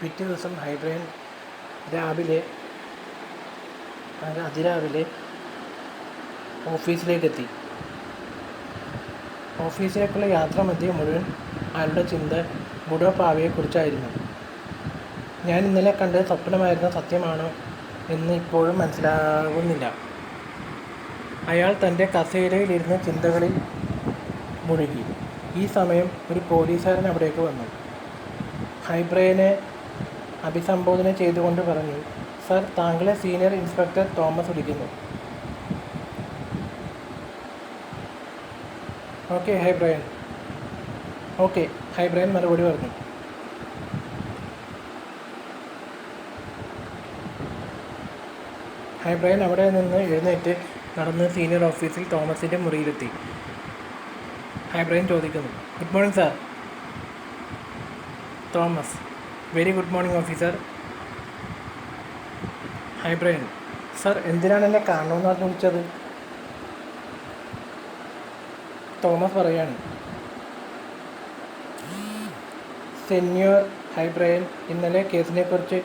പിറ്റേ ദിവസം ഹൈബ്രയൻ അതിരാവിലെ ഓഫീസിലേക്കെത്തി. ഓഫീസിലേക്കുള്ള യാത്രാമധ്യേ മുഴുവൻ അയാളുടെ ചിന്ത ബുഡോപാവയെക്കുറിച്ചായിരുന്നു. ഞാൻ ഇന്നലെ കണ്ടത് സ്വപ്നമായിരുന്നോ സത്യമാണോ എന്ന് ഇപ്പോഴും മനസ്സിലാകുന്നില്ല. അയാൾ തൻ്റെ കസേരയിലിരുന്ന് ചിന്തകളിൽ മുഴുകി. ഈ സമയം ഒരു പോലീസുകാരൻ അവിടേക്ക് വന്നു. ഹൈബ്രയനെ അഭിസംബോധന ചെയ്തുകൊണ്ട് പറഞ്ഞു, "സർ, താങ്കളെ സീനിയർ ഇൻസ്പെക്ടർ തോമസ് വിളിക്കുന്നു." ഓക്കെ ഹൈബ്രയൻ മറുപടി പറഞ്ഞു. ഹൈബ്രയൻ അവിടെ നിന്ന് എഴുന്നേറ്റ് നടന്ന് സീനിയർ ഓഫീസിൽ തോമസിൻ്റെ മുറിയിലെത്തി. ഹൈബ്രയൻ ചോദിക്കുന്നു, "good morning sir." Thomas, "very good morning officer." ഹൈബ്രയൻ, "സർ, എന്തിനാണ് എന്നെ കാണണമെന്ന് പറഞ്ഞ് വിളിച്ചത്?" തോമസ് പറയാണ്, "സെന്യോർ ഹൈബ്രയൻ, ഇന്നലെ കേസിനെക്കുറിച്ച്